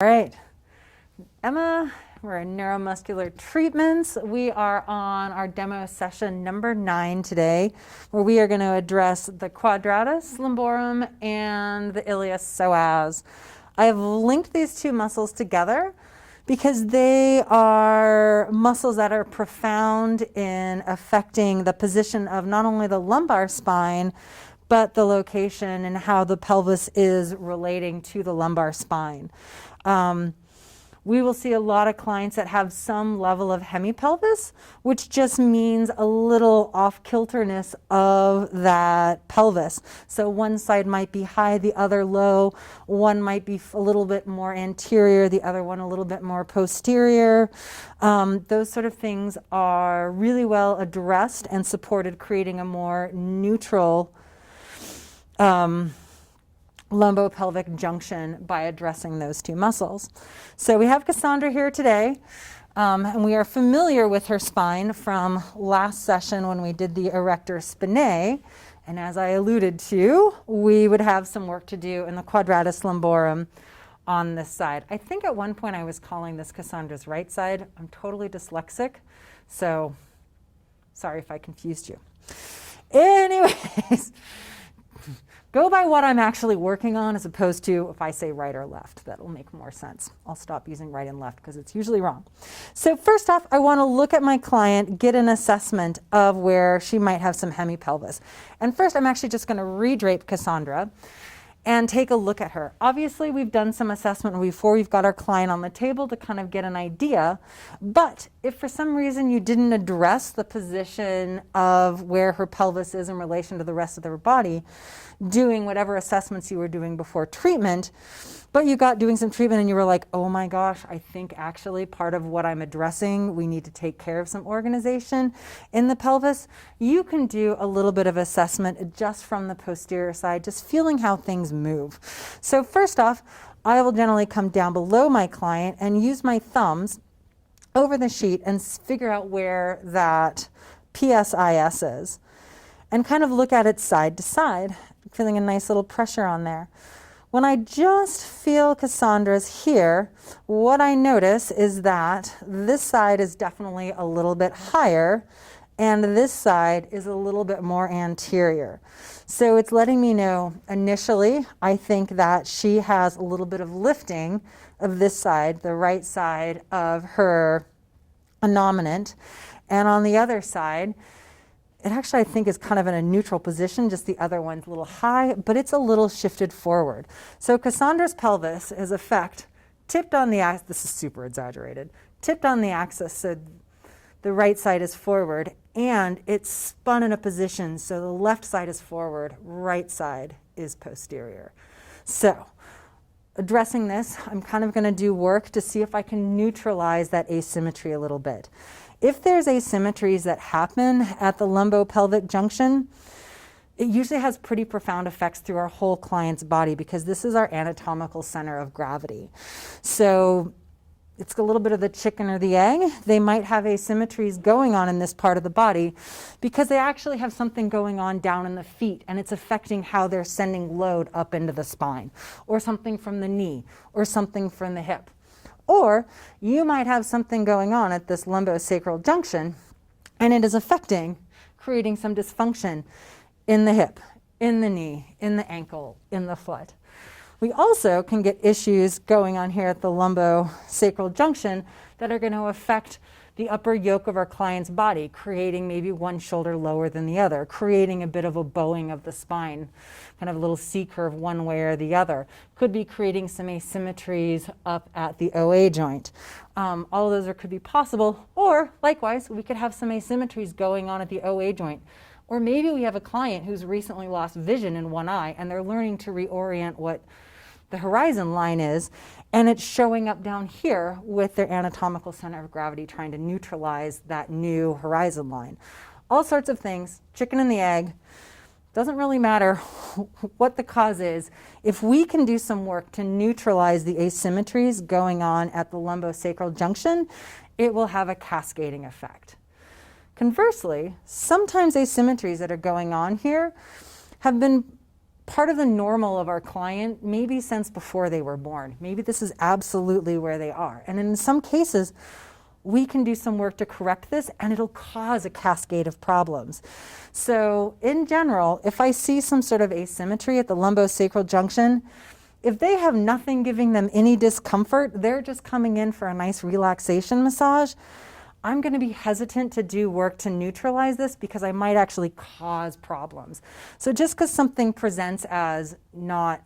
All right, Emma, we're in neuromuscular treatments. We are on our demo session number 9 today, where we are going to address the Quadratus, lumborum, and the Illiopsoas. I have linked these two muscles together because they are muscles that are profound in affecting the position of not only the lumbar spine, but the location and how the pelvis is relating to the lumbar spine. We will see a lot of clients that have some level of hemipelvis, which just means a little off-kilterness of that pelvis. So one side might be high, the other low. One might be a little bit more anterior, the other one a little bit more posterior. Those sort of things are really well addressed and supported, creating a more neutral lumbopelvic junction by addressing those two muscles. So we have Cassandra here today, and we are familiar with her spine from last session when we did the erector spinae. And as I alluded to, we would have some work to do in the quadratus lumborum on this side. I think at one point I was calling this Cassandra's right side. I'm totally dyslexic, so sorry if I confused you. Anyways, go by what I'm actually working on as opposed to if I say right or left. That'll make more sense. I'll stop using right and left because it's usually wrong. So first off, I want to look at my client, get an assessment of where she might have some hemipelvis. And first, I'm actually just going to redrape Cassandra and take a look at her. Obviously, we've done some assessment before we've got our client on the table to kind of get an idea. But if for some reason you didn't address the position of where her pelvis is in relation to the rest of her body, doing whatever assessments you were doing before treatment, but you got doing some treatment and you were like, oh my gosh, I think actually part of what I'm addressing, we need to take care of some organization in the pelvis, you can do a little bit of assessment just from the posterior side, just feeling how things move. So first off, I will generally come down below my client and use my thumbs over the sheet and figure out where that psoas is and kind of look at it side to side, feeling a nice little pressure on there. When I just feel Cassandra's here, what I notice is that this side is definitely a little bit higher and this side is a little bit more anterior. So it's letting me know initially, I think that she has a little bit of lifting of this side, the right side of her innominate. And on the other side, it actually, I think, is kind of in a neutral position, just the other one's a little high, but it's a little shifted forward. So Cassandra's pelvis is tipped on the axis, this is super exaggerated, tipped on the axis, so the right side is forward, and it's spun in a position, so the left side is forward, right side is posterior. So addressing this, I'm kind of going to do work to see if I can neutralize that asymmetry a little bit. If there's asymmetries that happen at the lumbopelvic junction, it usually has pretty profound effects through our whole client's body because this is our anatomical center of gravity. So it's a little bit of the chicken or the egg. They might have asymmetries going on in this part of the body because they actually have something going on down in the feet and it's affecting how they're sending load up into the spine, or something from the knee, or something from the hip. Or you might have something going on at this lumbosacral junction and it is affecting, creating some dysfunction in the hip, in the knee, in the ankle, in the foot. We also can get issues going on here at the lumbosacral junction that are going to affect the upper yoke of our client's body, creating maybe one shoulder lower than the other, creating a bit of a bowing of the spine, kind of a little C-curve one way or the other. Could be creating some asymmetries up at the OA joint. All of those could be possible, or likewise, we could have some asymmetries going on at the OA joint. Or maybe we have a client who's recently lost vision in one eye and they're learning to reorient what the horizon line is, and it's showing up down here with their anatomical center of gravity trying to neutralize that new horizon line. All sorts of things, chicken and the egg, doesn't really matter what the cause is. If we can do some work to neutralize the asymmetries going on at the lumbosacral junction, it will have a cascading effect. Conversely, sometimes asymmetries that are going on here have been part of the normal of our client, maybe since before they were born. Maybe this is absolutely where they are. And in some cases, we can do some work to correct this, and it'll cause a cascade of problems. So in general, if I see some sort of asymmetry at the lumbosacral junction, if they have nothing giving them any discomfort, they're just coming in for a nice relaxation massage, I'm going to be hesitant to do work to neutralize this because I might actually cause problems. So just because something presents as not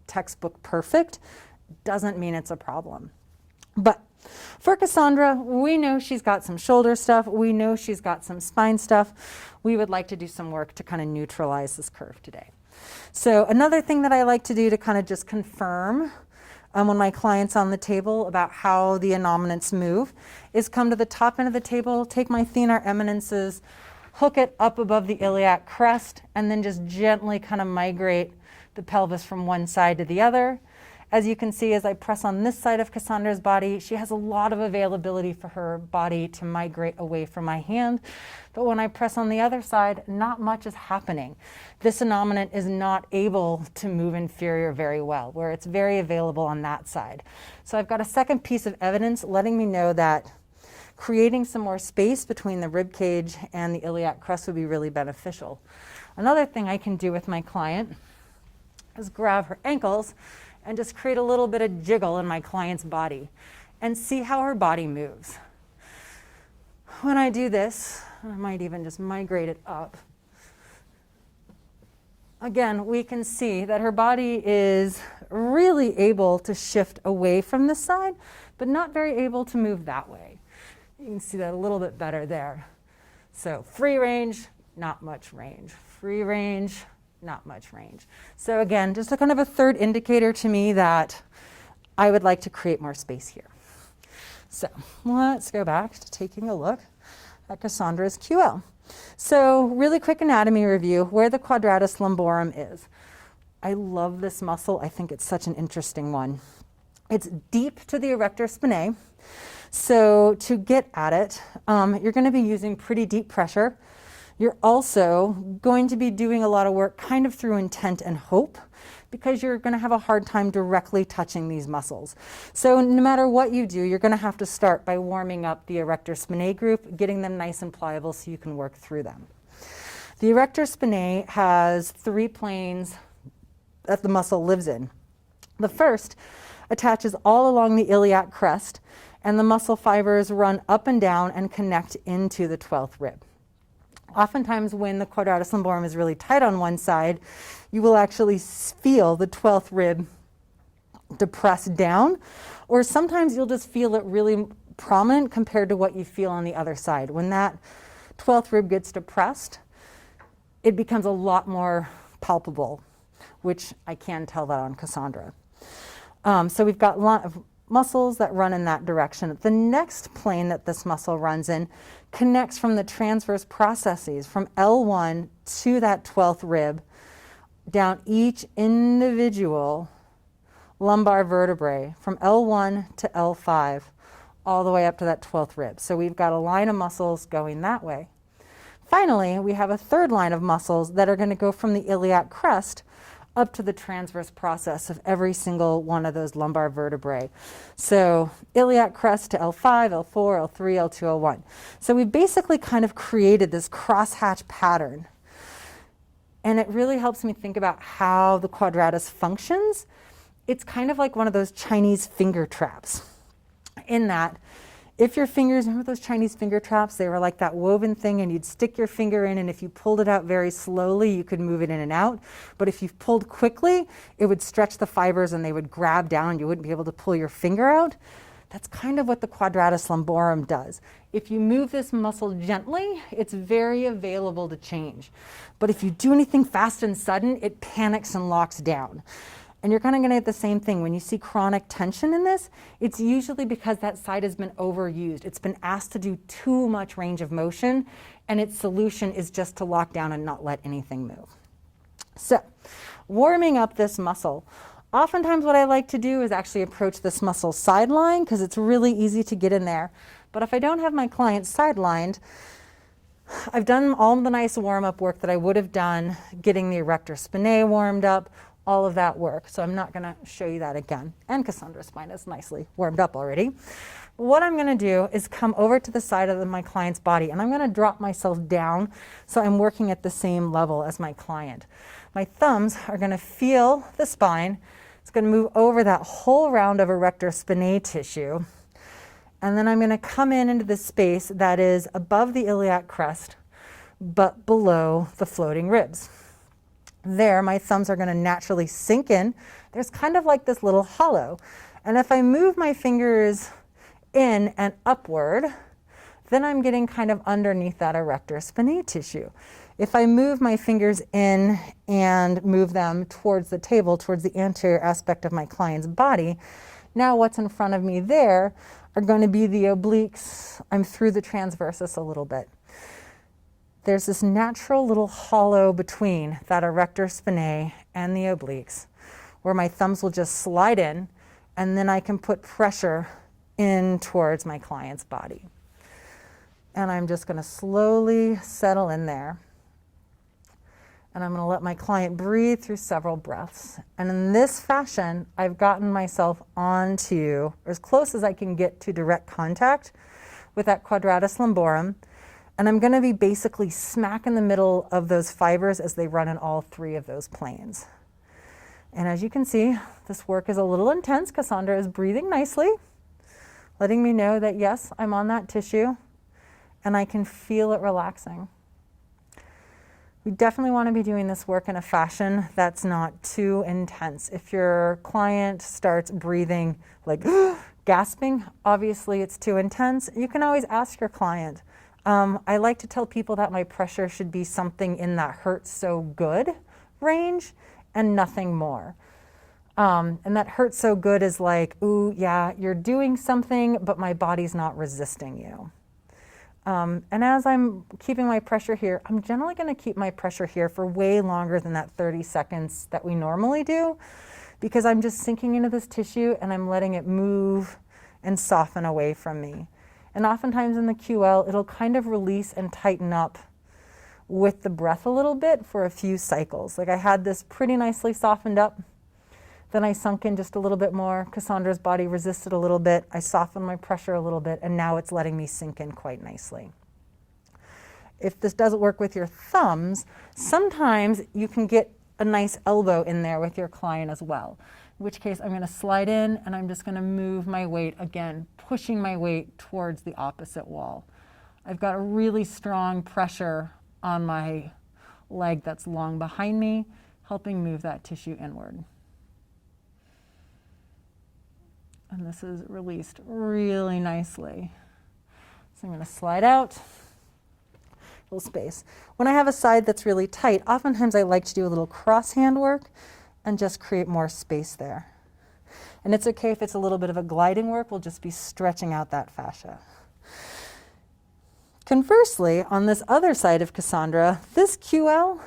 textbook perfect doesn't mean it's a problem. But for Cassandra, we know she's got some shoulder stuff. We know she's got some spine stuff. We would like to do some work to kind of neutralize this curve today. So another thing that I like to do to kind of just confirm when my client's on the table about how the innominants move is come to the top end of the table, take my thenar eminences, hook it up above the iliac crest, and then just gently kind of migrate the pelvis from one side to the other. As you can see, as I press on this side of Cassandra's body, she has a lot of availability for her body to migrate away from my hand. But when I press on the other side, not much is happening. This innominant is not able to move inferior very well, where it's very available on that side. So I've got a second piece of evidence letting me know that creating some more space between the rib cage and the iliac crest would be really beneficial. Another thing I can do with my client is grab her ankles and just create a little bit of jiggle in my client's body and see how her body moves. When I do this, I might even just migrate it up. Again, we can see that her body is really able to shift away from this side, but not very able to move that way. You can see that a little bit better there. So free range, not much range. Free range, not much range. So again, just a kind of a third indicator to me that I would like to create more space here. So let's go back to taking a look at Cassandra's QL. So really quick anatomy review, where the quadratus lumborum is. I love this muscle. I think it's such an interesting one. It's deep to the erector spinae. So to get at it, you're going to be using pretty deep pressure. You're also going to be doing a lot of work kind of through intent and hope because you're going to have a hard time directly touching these muscles. So no matter what you do, you're going to have to start by warming up the erector spinae group, getting them nice and pliable so you can work through them. The erector spinae has 3 planes that the muscle lives in. The first attaches all along the iliac crest, and the muscle fibers run up and down and connect into the 12th rib. Oftentimes when the quadratus lumborum is really tight on one side, you will actually feel the 12th rib depress down, or sometimes you'll just feel it really prominent compared to what you feel on the other side. When that 12th rib gets depressed, it becomes a lot more palpable, which I can tell that on Cassandra. So we've got a lot of muscles that run in that direction. The next plane that this muscle runs in connects from the transverse processes from L1 to that 12th rib down each individual lumbar vertebrae from L1 to L5 all the way up to that 12th rib. So we've got a line of muscles going that way. Finally, we have a third line of muscles that are going to go from the iliac crest up to the transverse process of every single one of those lumbar vertebrae. So iliac crest to L5, L4, L3, L2, L1. So we basically kind of created this crosshatch pattern. And it really helps me think about how the quadratus functions. It's kind of like one of those Chinese finger traps, in that if your fingers, remember those Chinese finger traps? They were like that woven thing, and you'd stick your finger in, and if you pulled it out very slowly, you could move it in and out. But if you pulled quickly, it would stretch the fibers and they would grab down. You wouldn't be able to pull your finger out. That's kind of what the quadratus lumborum does. If you move this muscle gently, it's very available to change. But if you do anything fast and sudden, it panics and locks down. And you're kind of going to get the same thing. When you see chronic tension in this, it's usually because that side has been overused. It's been asked to do too much range of motion, and its solution is just to lock down and not let anything move. So, warming up this muscle. Oftentimes what I like to do is actually approach this muscle sideline because it's really easy to get in there. But if I don't have my client sidelined, I've done all the nice warm-up work that I would have done, getting the erector spinae warmed up, all of that work. So I'm not going to show you that again. And Cassandra's spine is nicely warmed up already. What I'm going to do is come over to the side of my client's body, and I'm going to drop myself down so I'm working at the same level as my client. My thumbs are going to feel the spine. It's going to move over that whole round of erector spinae tissue. And then I'm going to come into the space that is above the iliac crest, but below the floating ribs. There, my thumbs are going to naturally sink in. There's kind of like this little hollow. And if I move my fingers in and upward, then I'm getting kind of underneath that erector spinae tissue. If I move my fingers in and move them towards the table, towards the anterior aspect of my client's body, now what's in front of me there are going to be the obliques. I'm through the transversus a little bit. There's this natural little hollow between that erector spinae and the obliques where my thumbs will just slide in, and then I can put pressure in towards my client's body. And I'm just going to slowly settle in there. And I'm going to let my client breathe through several breaths. And in this fashion, I've gotten myself onto, or as close as I can get to direct contact with that quadratus lumborum. And I'm going to be basically smack in the middle of those fibers as they run in all three of those planes. And as you can see, this work is a little intense. Cassandra is breathing nicely, letting me know that yes, I'm on that tissue and I can feel it relaxing. We definitely want to be doing this work in a fashion that's not too intense. If your client starts breathing like gasping, obviously it's too intense. You can always ask your client. I like to tell people that my pressure should be something in that hurts so good range and nothing more. And that hurts so good is like, ooh, yeah, you're doing something, but my body's not resisting you. And as I'm keeping my pressure here, I'm generally going to keep my pressure here for way longer than that 30 seconds that we normally do, because I'm just sinking into this tissue and I'm letting it move and soften away from me. And oftentimes in the QL, it'll kind of release and tighten up with the breath a little bit for a few cycles. Like I had this pretty nicely softened up. Then I sunk in just a little bit more. Cassandra's body resisted a little bit. I softened my pressure a little bit, and now it's letting me sink in quite nicely. If this doesn't work with your thumbs, sometimes you can get a nice elbow in there with your client as well, in which case I'm going to slide in and I'm just going to move my weight, again, pushing my weight towards the opposite wall. I've got a really strong pressure on my leg that's long behind me, helping move that tissue inward. And this is released really nicely. So I'm going to slide out, little space. When I have a side that's really tight, oftentimes I like to do a little cross hand work and just create more space there. And it's okay if it's a little bit of a gliding work, we'll just be stretching out that fascia. Conversely, on this other side of Cassandra, this QL,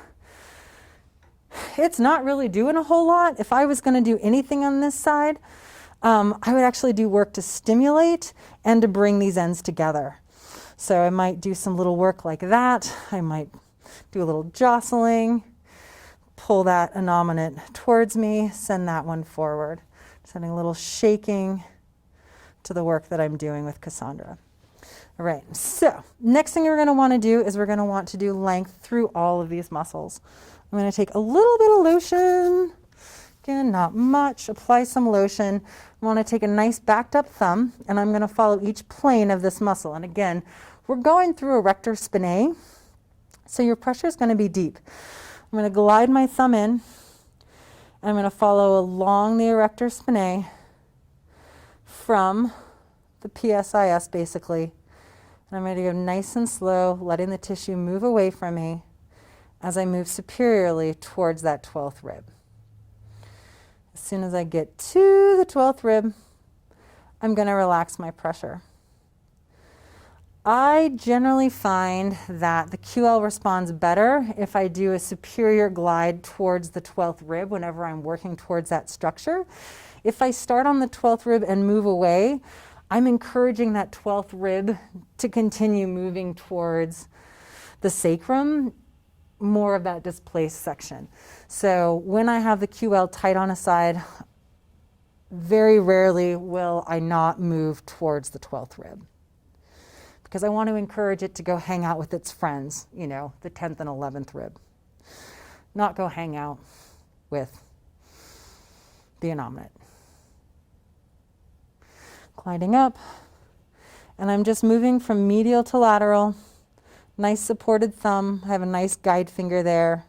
it's not really doing a whole lot. If I was going to do anything on this side, I would actually do work to stimulate and to bring these ends together. So I might do some little work like that. I might do a little jostling, pull that innominate towards me, send that one forward. Sending a little shaking to the work that I'm doing with Cassandra. All right, so next thing we're going to want to do is we're going to want to do length through all of these muscles. I'm going to take a little bit of lotion. Again, not much. Apply some lotion. I want to take a nice backed up thumb, and I'm going to follow each plane of this muscle. And again, we're going through erector spinae, so your pressure is going to be deep. I'm going to glide my thumb in, and I'm going to follow along the erector spinae from the PSIS basically. And I'm going to go nice and slow, letting the tissue move away from me as I move superiorly towards that 12th rib. As soon as I get to the 12th rib, I'm going to relax my pressure. I generally find that the QL responds better if I do a superior glide towards the 12th rib whenever I'm working towards that structure. If I start on the 12th rib and move away, I'm encouraging that 12th rib to continue moving towards the sacrum, more of that displaced section. So when I have the QL tight on a side, very rarely will I not move towards the 12th rib, because I want to encourage it to go hang out with its friends, you know, the 10th and 11th rib, not go hang out with the innominate. Gliding up, and I'm just moving from medial to lateral. Nice supported thumb. I have a nice guide finger there.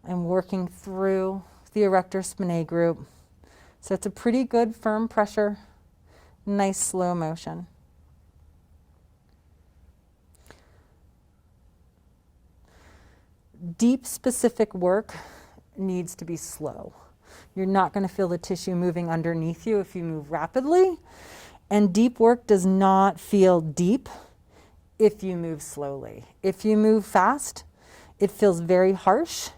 I'm working through the erector spinae group. So it's a pretty good firm pressure, nice slow motion. Deep specific work needs to be slow. You're not going to feel the tissue moving underneath you if you move rapidly. And deep work does not feel deep if you move slowly. If you move fast, it feels very harsh.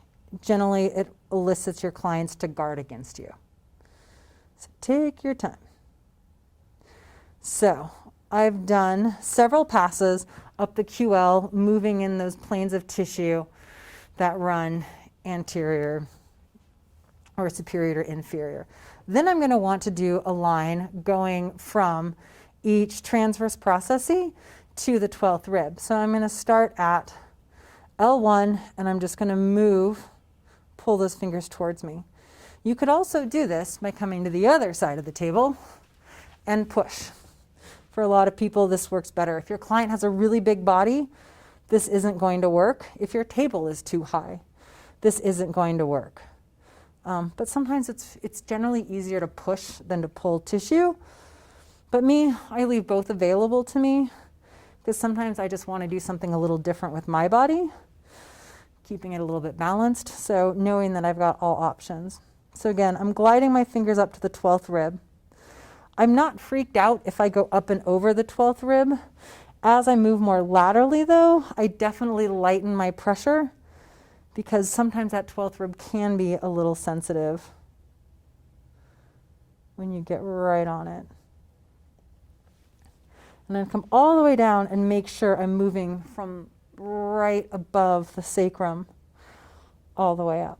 Generally, it elicits your clients to guard against you. So take your time. So I've done several passes up the QL, moving in those planes of tissue that run anterior or superior to inferior. Then I'm going to want to do a line going from each transverse processus to the 12th rib. So I'm going to start at L1, and I'm just going to move, pull those fingers towards me. You could also do this by coming to the other side of the table and push. For a lot of people, this works better. If your client has a really big body, this isn't going to work. If your table is too high, this isn't going to work. But sometimes it's generally easier to push than to pull tissue. But me, I leave both available to me, because sometimes I just want to do something a little different with my body, keeping it a little bit balanced. So knowing that I've got all options. So again, I'm gliding my fingers up to the 12th rib. I'm not freaked out if I go up and over the 12th rib. As I move more laterally though, I definitely lighten my pressure, because sometimes that 12th rib can be a little sensitive when you get right on it. And then come all the way down and make sure I'm moving from right above the sacrum all the way up.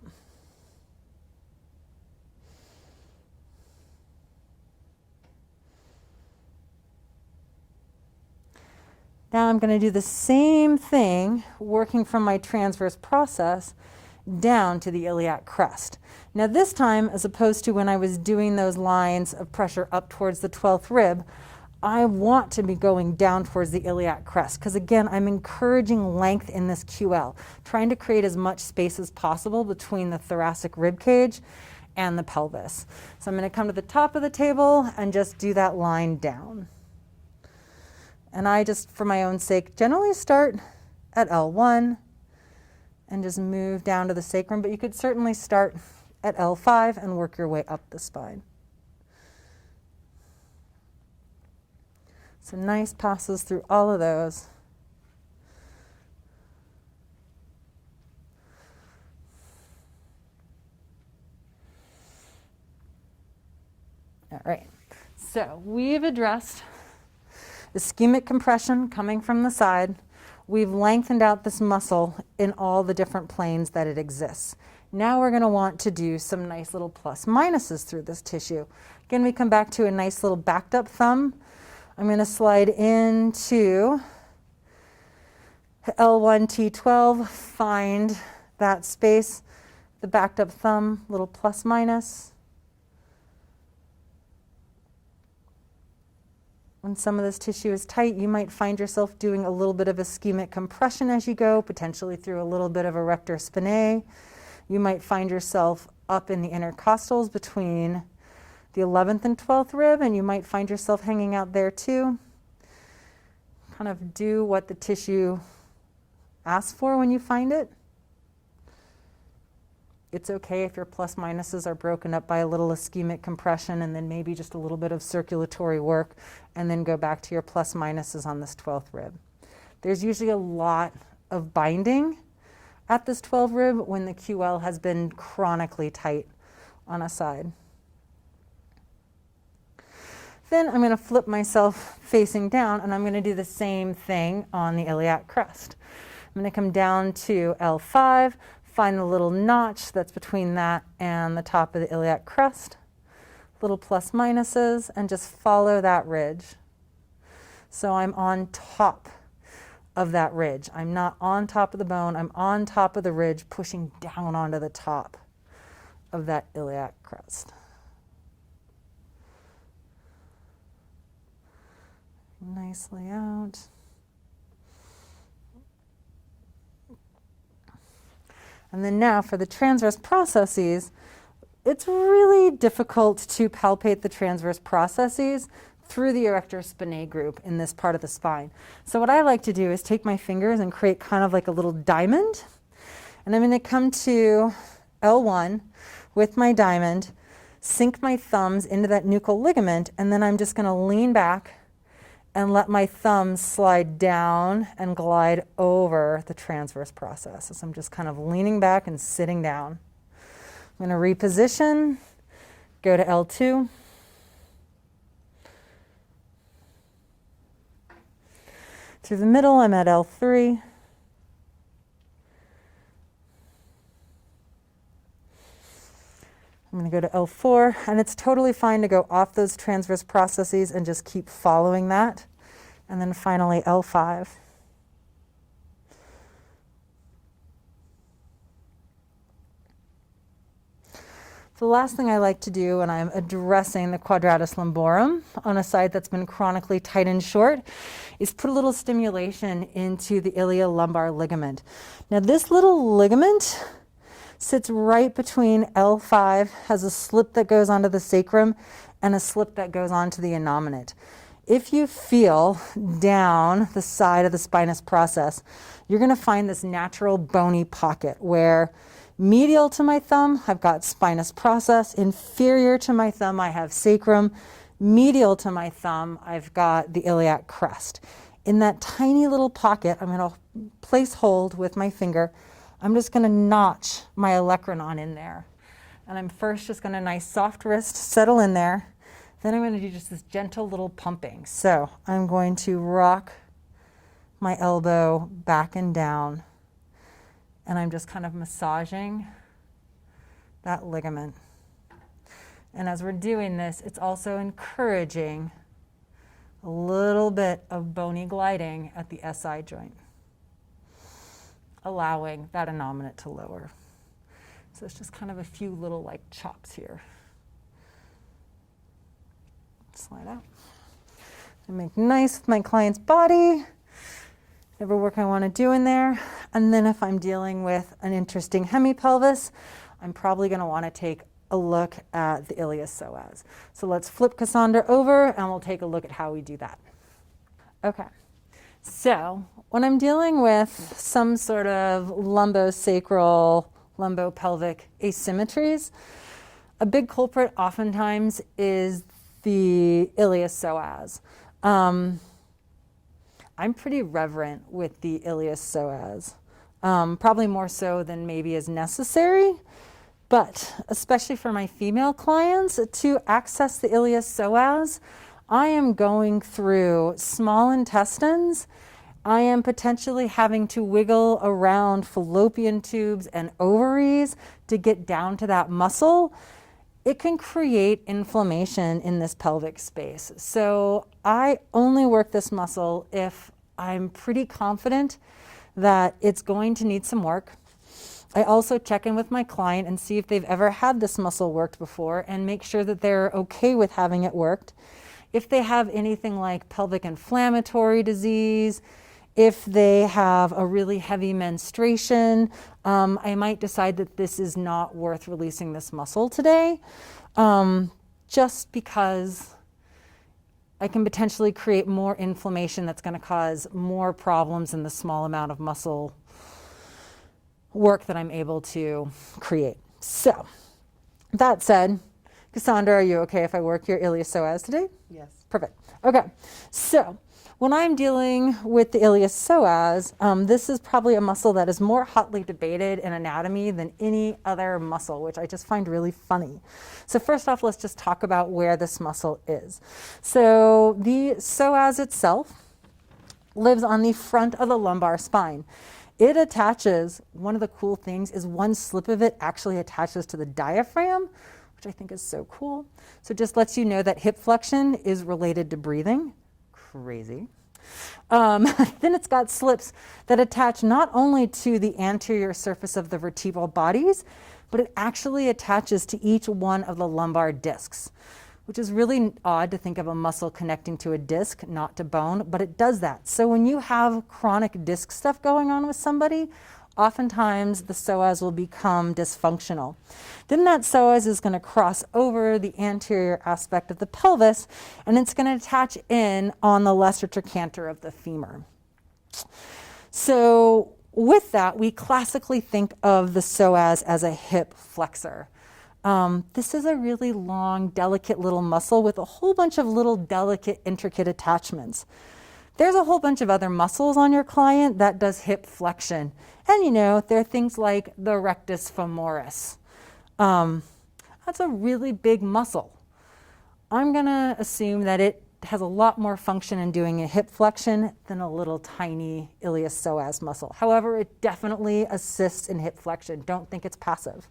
Now I'm going to do the same thing, working from my transverse process down to the iliac crest. Now this time, as opposed to when I was doing those lines of pressure up towards the 12th rib, I want to be going down towards the iliac crest, because again, I'm encouraging length in this QL, trying to create as much space as possible between the thoracic rib cage and the pelvis. So I'm going to come to the top of the table and just do that line down. And I just, for my own sake, generally start at L1 and just move down to the sacrum, but you could certainly start at L5 and work your way up the spine. So nice passes through all of those. All right, so we've addressed ischemic compression coming from the side. We've lengthened out this muscle in all the different planes that it exists. Now we're going to want to do some nice little plus minuses through this tissue. Again, we come back to a nice little backed up thumb. I'm going to slide into L1, T12, find that space, the backed up thumb, little plus minus. When some of this tissue is tight, you might find yourself doing a little bit of ischemic compression as you go, potentially through a little bit of erector spinae. You might find yourself up in the intercostals between the 11th and 12th rib, and you might find yourself hanging out there too. Kind of do what the tissue asks for when you find it. It's okay if your plus minuses are broken up by a little ischemic compression and then maybe just a little bit of circulatory work, and then go back to your plus minuses on this 12th rib. There's usually a lot of binding at this 12th rib when the QL has been chronically tight on a side. Then I'm going to flip myself facing down, and I'm going to do the same thing on the iliac crest. I'm going to come down to L5, find the little notch that's between that and the top of the iliac crest, little plus minuses, and just follow that ridge. So I'm on top of that ridge. I'm not on top of the bone, I'm on top of the ridge, pushing down onto the top of that iliac crest. Nicely out. And then now for the transverse processes, it's really difficult to palpate the transverse processes through the erector spinae group in this part of the spine. So what I like to do is take my fingers and create kind of like a little diamond. And I'm going to come to L1 with my diamond, sink my thumbs into that nuchal ligament, and then I'm just going to lean back and let my thumbs slide down and glide over the transverse process. So I'm just kind of leaning back and sitting down. I'm going to reposition, go to L2. Through the middle, I'm at L3. I'm going to go to L4, and it's totally fine to go off those transverse processes and just keep following that. And then finally L5. The last thing I like to do when I'm addressing the quadratus lumborum on a side that's been chronically tight and short is put a little stimulation into the iliolumbar ligament. Now this little ligament sits right between L5, has a slip that goes onto the sacrum and a slip that goes onto the innominate. If you feel down the side of the spinous process, you're going to find this natural bony pocket where medial to my thumb, I've got spinous process. Inferior to my thumb, I have sacrum. Medial to my thumb, I've got the iliac crest. In that tiny little pocket, I'm going to place hold with my finger. I'm just going to notch my olecranon in there. And I'm first just going to nice soft wrist settle in there. Then I'm going to do just this gentle little pumping. So I'm going to rock my elbow back and down. And I'm just kind of massaging that ligament. And as we're doing this, it's also encouraging a little bit of bony gliding at the SI joint, allowing that innominate to lower. So it's just kind of a few little like chops here. Slide out. And make nice with my client's body. Whatever work I want to do in there. And then if I'm dealing with an interesting hemipelvis, I'm probably going to want to take a look at the Iliopsoas. So let's flip Cassandra over and we'll take a look at how we do that. Okay. So when I'm dealing with some sort of lumbosacral, lumbopelvic asymmetries, a big culprit oftentimes is the Iliopsoas. I'm pretty reverent with the Iliopsoas, probably more so than maybe is necessary, but especially for my female clients, to access the Iliopsoas, I am going through small intestines. I am potentially having to wiggle around fallopian tubes and ovaries to get down to that muscle. It can create inflammation in this pelvic space. So I only work this muscle if I'm pretty confident that it's going to need some work. I also check in with my client and see if they've ever had this muscle worked before and make sure that they're okay with having it worked. If they have anything like pelvic inflammatory disease, if they have a really heavy menstruation, I might decide that this is not worth releasing this muscle today, just because I can potentially create more inflammation that's going to cause more problems in the small amount of muscle work that I'm able to create. So, that said, Cassandra, are you okay if I work your Iliopsoas today? Yes. Perfect. Okay, so when I'm dealing with the Iliopsoas, this is probably a muscle that is more hotly debated in anatomy than any other muscle, which I just find really funny. So first off, let's just talk about where this muscle is. So the psoas itself lives on the front of the lumbar spine. It attaches, one of the cool things is one slip of it actually attaches to the diaphragm, which I think is so cool. So it just lets you know that hip flexion is related to breathing. Crazy. Then it's got slips that attach not only to the anterior surface of the vertebral bodies, but it actually attaches to each one of the lumbar discs, which is really odd to think of a muscle connecting to a disc, not to bone, but it does that. So when you have chronic disc stuff going on with somebody, oftentimes the psoas will become dysfunctional. Then that psoas is going to cross over the anterior aspect of the pelvis, and it's going to attach in on the lesser trochanter of the femur. So with that, we classically think of the psoas as a hip flexor. This is a really long, delicate little muscle with a whole bunch of little delicate, intricate attachments. There's a whole bunch of other muscles on your client that does hip flexion. And there are things like the rectus femoris. That's a really big muscle. I'm gonna assume that it has a lot more function in doing a hip flexion than a little tiny iliopsoas muscle. However, it definitely assists in hip flexion. Don't think it's passive.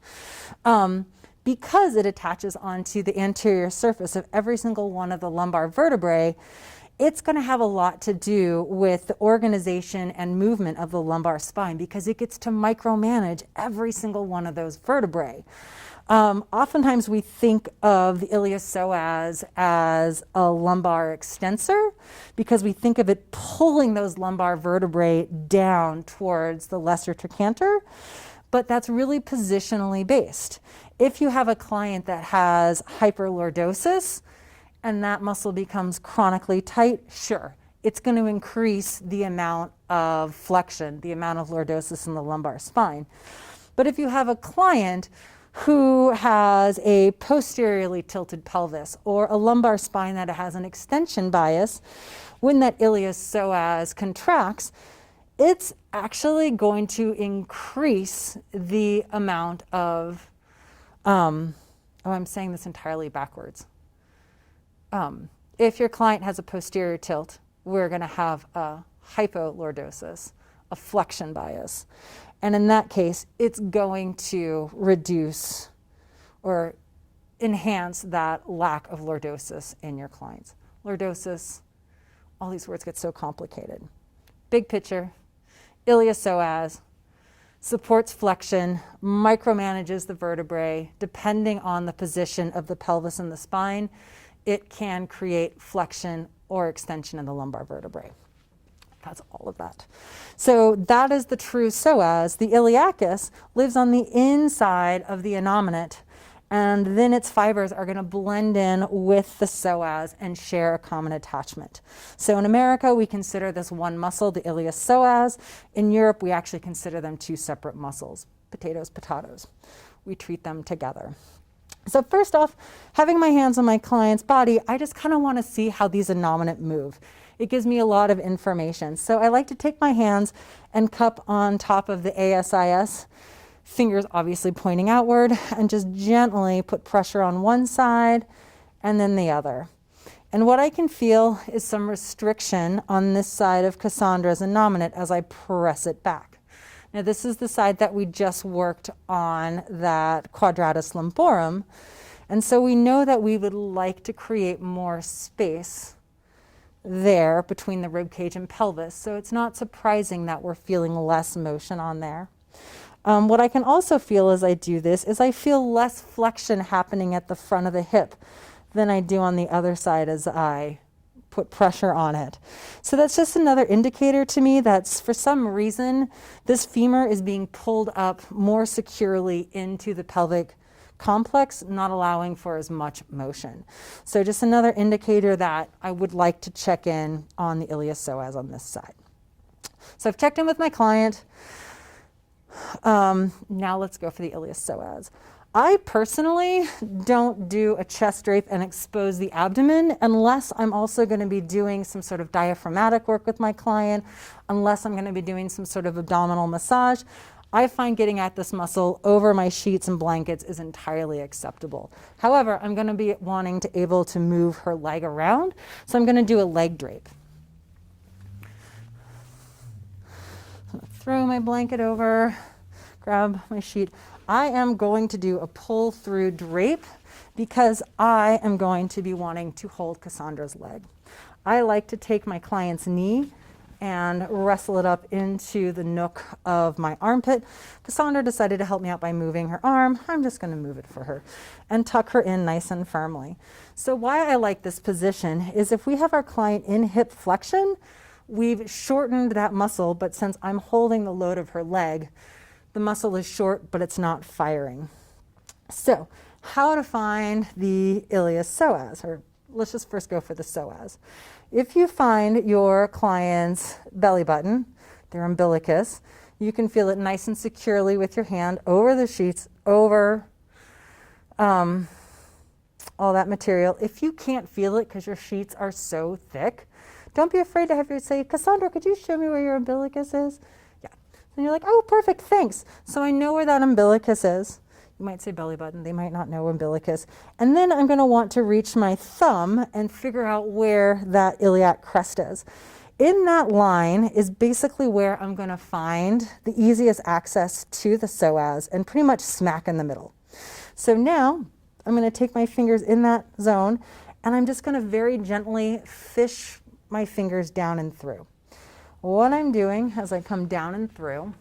Because it attaches onto the anterior surface of every single one of the lumbar vertebrae, it's going to have a lot to do with the organization and movement of the lumbar spine because it gets to micromanage every single one of those vertebrae. Oftentimes we think of the iliopsoas as a lumbar extensor because we think of it pulling those lumbar vertebrae down towards the lesser trochanter, but that's really positionally based. If you have a client that has hyperlordosis and that muscle becomes chronically tight, sure, it's going to increase the amount of flexion, the amount of lordosis in the lumbar spine. But if you have a client who has a posteriorly tilted pelvis or a lumbar spine that has an extension bias, when that iliopsoas contracts, it's actually going to increase the amount of, I'm saying this entirely backwards. If your client has a posterior tilt, we're going to have a hypolordosis, a flexion bias. And in that case, it's going to reduce or enhance that lack of lordosis in your clients. Lordosis, all these words get so complicated. Big picture, iliopsoas supports flexion, micromanages the vertebrae. Depending on the position of the pelvis and the spine, it can create flexion or extension in the lumbar vertebrae. That's all of that. So that is the true psoas. The iliacus lives on the inside of the innominate, and then its fibers are going to blend in with the psoas and share a common attachment. So in America, we consider this one muscle, the iliopsoas. In Europe, we actually consider them two separate muscles. Potatoes, potatoes. We treat them together. So first off, having my hands on my client's body, I just kind of want to see how these innominate move. It gives me a lot of information. So I like to take my hands and cup on top of the ASIS, fingers obviously pointing outward, and just gently put pressure on one side and then the other. And what I can feel is some restriction on this side of Cassandra's innominate as I press it back. Now this is the side that we just worked on, that Quadratus lumborum. And so we know that we would like to create more space there between the rib cage and pelvis. So it's not surprising that we're feeling less motion on there. What I can also feel as I do this is I feel less flexion happening at the front of the hip than I do on the other side as I put pressure on it. So that's just another indicator to me that for some reason this femur is being pulled up more securely into the pelvic complex, not allowing for as much motion. So just another indicator that I would like to check in on the iliopsoas on this side. So I've checked in with my client. Now let's go for the iliopsoas. I personally don't do a chest drape and expose the abdomen unless I'm also going to be doing some sort of diaphragmatic work with my client, unless I'm going to be doing some sort of abdominal massage. I find getting at this muscle over my sheets and blankets is entirely acceptable. However, I'm going to be wanting to able to move her leg around, so I'm going to do a leg drape. I'm going to throw my blanket over, grab my sheet. I am going to do a pull through drape because I am going to be wanting to hold Cassandra's leg. I like to take my client's knee and wrestle it up into the nook of my armpit. Cassandra decided to help me out by moving her arm. I'm just going to move it for her and tuck her in nice and firmly. So why I like this position is if we have our client in hip flexion, we've shortened that muscle, but since I'm holding the load of her leg, the muscle is short, but it's not firing. So how to find the Iliopsoas, or let's just first go for the psoas. If you find your client's belly button, their umbilicus, you can feel it nice and securely with your hand over the sheets, over all that material. If you can't feel it because your sheets are so thick, don't be afraid to have your say, Cassandra, could you show me where your umbilicus is? Yeah. And you're like, oh, perfect, thanks. So I know where that umbilicus is. You might say belly button, they might not know umbilicus. And then I'm going to want to reach my thumb and figure out where that iliac crest is. In that line is basically where I'm going to find the easiest access to the psoas and pretty much smack in the middle. So now I'm going to take my fingers in that zone and I'm just going to very gently fish my fingers down and through. What I'm doing as I come down and through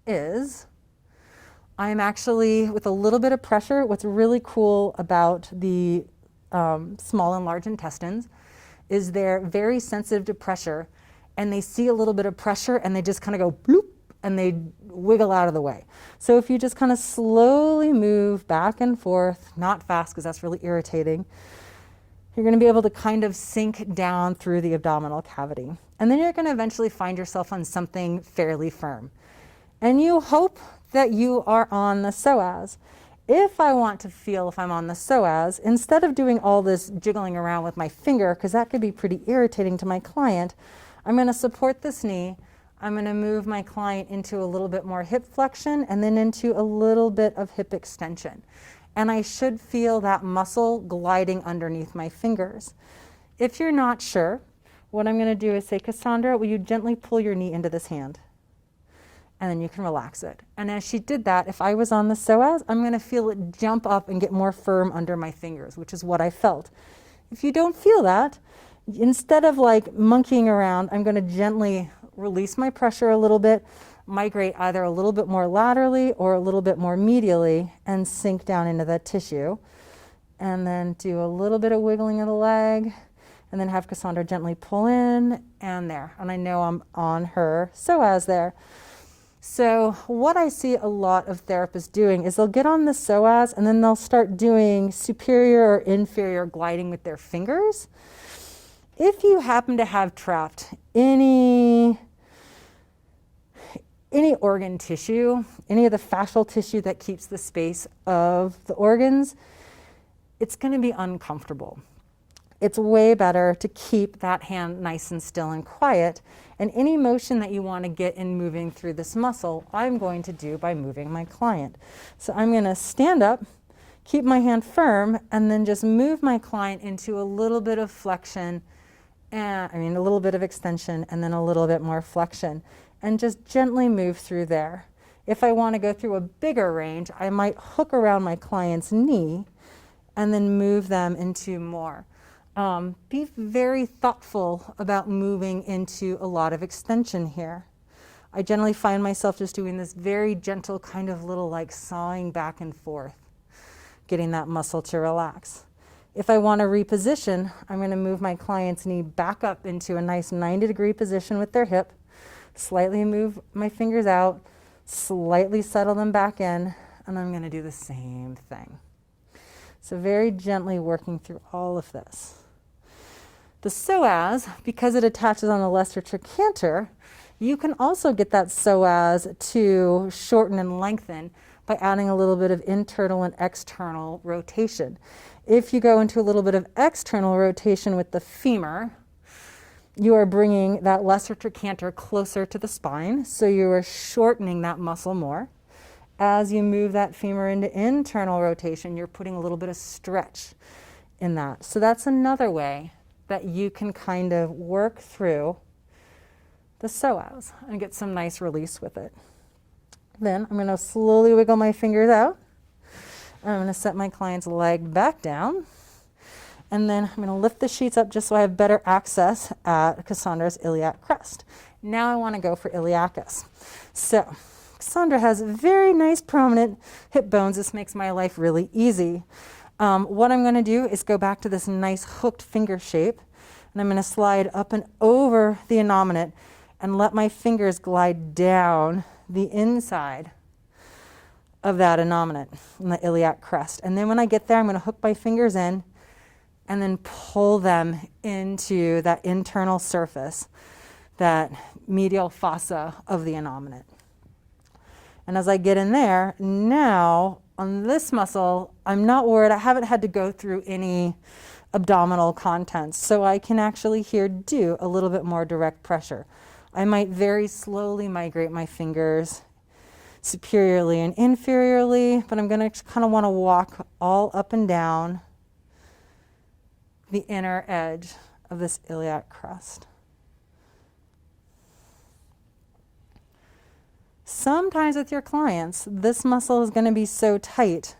is I'm actually, with a little bit of pressure, what's really cool about the small and large intestines is they're very sensitive to pressure, and they see a little bit of pressure and they just kind of go bloop and they wiggle out of the way. So if you just kind of slowly move back and forth, not fast because that's really irritating, you're going to be able to kind of sink down through the abdominal cavity. And then you're going to eventually find yourself on something fairly firm. And you hope that you are on the psoas. If I want to feel if I'm on the psoas, instead of doing all this jiggling around with my finger, because that could be pretty irritating to my client, I'm going to support this knee. I'm going to move my client into a little bit more hip flexion and then into a little bit of hip extension. And I should feel that muscle gliding underneath my fingers. If you're not sure, what I'm going to do is say, Cassandra, will you gently pull your knee into this hand? And then you can relax it. And as she did that, if I was on the psoas, I'm going to feel it jump up and get more firm under my fingers, which is what I felt. If you don't feel that, instead of like monkeying around, I'm going to gently release my pressure a little bit, migrate either a little bit more laterally or a little bit more medially and sink down into that tissue. And then do a little bit of wiggling of the leg and then have Cassandra gently pull in and there. And I know I'm on her psoas there. So what I see a lot of therapists doing is they'll get on the psoas and then they'll start doing superior or inferior gliding with their fingers. If you happen to have trapped any organ tissue, any of the fascial tissue that keeps the space of the organs, it's going to be uncomfortable. It's way better to keep that hand nice and still and quiet. And any motion that you want to get in moving through this muscle, I'm going to do by moving my client. So I'm going to stand up, keep my hand firm, and then just move my client into a little bit of flexion, a little bit of extension, and then a little bit more flexion, and just gently move through there. If I want to go through a bigger range, I might hook around my client's knee and then move them into more. Be very thoughtful about moving into a lot of extension here. I generally find myself just doing this very gentle kind of little like sawing back and forth, getting that muscle to relax. If I want to reposition, I'm going to move my client's knee back up into a nice 90-degree position with their hip, slightly move my fingers out, slightly settle them back in, and I'm going to do the same thing. So very gently working through all of this. The psoas, because it attaches on the lesser trochanter, you can also get that psoas to shorten and lengthen by adding a little bit of internal and external rotation. If you go into a little bit of external rotation with the femur, you are bringing that lesser trochanter closer to the spine, so you are shortening that muscle more. As you move that femur into internal rotation, you're putting a little bit of stretch in that. So that's another way that you can kind of work through the psoas and get some nice release with it. Then I'm going to slowly wiggle my fingers out. I'm going to set my client's leg back down. And then I'm going to lift the sheets up just so I have better access at Cassandra's iliac crest. Now I want to go for iliacus. So Cassandra has very nice prominent hip bones. This makes my life really easy. What I'm going to do is go back to this nice hooked finger shape. And I'm going to slide up and over the innominate and let my fingers glide down the inside of that innominate in the iliac crest. And then when I get there, I'm going to hook my fingers in and then pull them into that internal surface, that medial fossa of the innominate. And as I get in there, now on this muscle, I'm not worried. I haven't had to go through any abdominal contents, so I can actually here do a little bit more direct pressure. I might very slowly migrate my fingers superiorly and inferiorly, but I'm going to kind of want to walk all up and down the inner edge of this iliac crest. Sometimes with your clients, this muscle is going to be so tight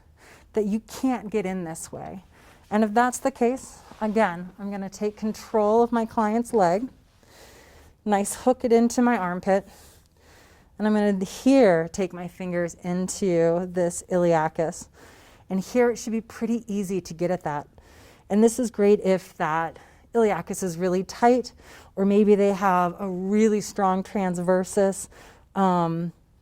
that you can't get in this way. And if that's the case, again, I'm going to take control of my client's leg, nice hook it into my armpit, and I'm going to here take my fingers into this iliacus. And here it should be pretty easy to get at that. And this is great if that iliacus is really tight, or maybe they have a really strong transversus.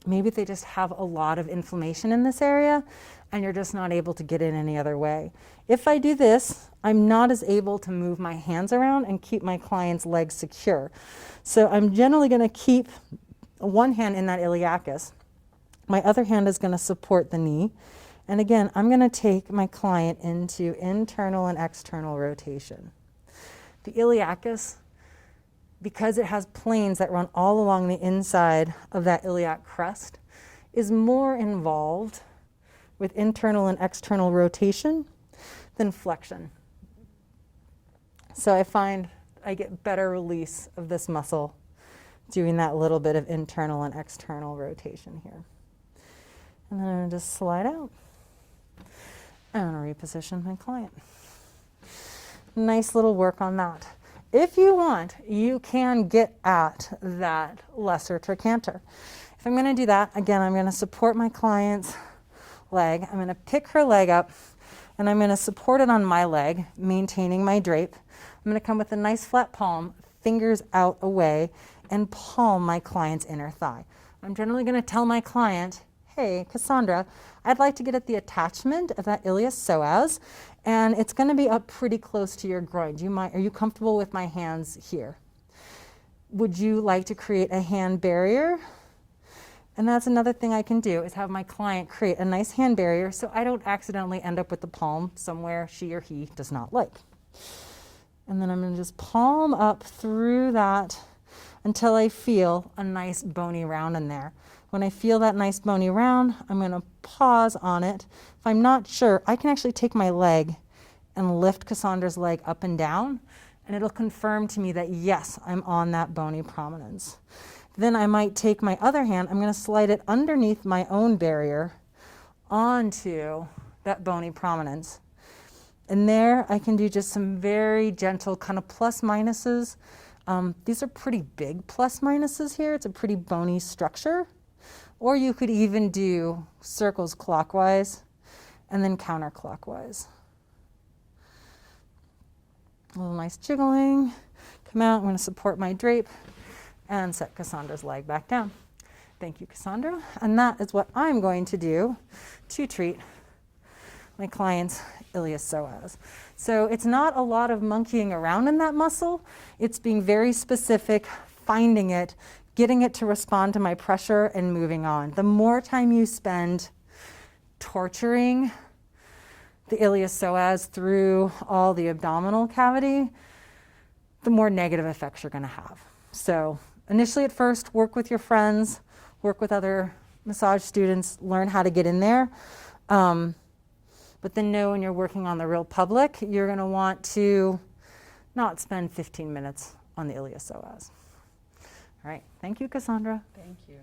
Maybe they just have a lot of inflammation in this area and you're just not able to get in any other way. If I do this, I'm not as able to move my hands around and keep my client's legs secure. So I'm generally going to keep one hand in that iliacus. My other hand is going to support the knee. And again, I'm going to take my client into internal and external rotation. The iliacus, because it has planes that run all along the inside of that iliac crest, is more involved with internal and external rotation than flexion. So I find I get better release of this muscle doing that little bit of internal and external rotation here. And then I'm going to just slide out. I'm going to reposition my client. Nice little work on that. If you want, you can get at that lesser trochanter. If I'm going to do that, again, I'm going to support my client's leg. I'm going to pick her leg up, and I'm going to support it on my leg, maintaining my drape. I'm going to come with a nice flat palm, fingers out away, and palm my client's inner thigh. I'm generally going to tell my client, hey, Cassandra, I'd like to get at the attachment of that Iliopsoas, and it's going to be up pretty close to your groin. Are you comfortable with my hands here? Would you like to create a hand barrier? And that's another thing I can do, is have my client create a nice hand barrier so I don't accidentally end up with the palm somewhere she or he does not like. And then I'm going to just palm up through that until I feel a nice bony round in there. When I feel that nice bony round, I'm going to pause on it. If I'm not sure, I can actually take my leg and lift Cassandra's leg up and down, and it'll confirm to me that yes, I'm on that bony prominence. Then I might take my other hand, I'm going to slide it underneath my own barrier onto that bony prominence. And there I can do just some very gentle kind of plus minuses. These are pretty big plus minuses here. It's a pretty bony structure. Or you could even do circles clockwise and then counterclockwise. A little nice jiggling. Come out, I'm going to support my drape and set Cassandra's leg back down. Thank you, Cassandra. And that is what I'm going to do to treat my client's Iliopsoas. So it's not a lot of monkeying around in that muscle. It's being very specific, finding it, getting it to respond to my pressure, and moving on. The more time you spend torturing the Iliopsoas through all the abdominal cavity, the more negative effects you're going to have. So initially at first, work with your friends, work with other massage students, learn how to get in there. But then know when you're working on the real public, you're going to want to not spend 15 minutes on the Iliopsoas. right. Thank you, Cassandra. Thank you.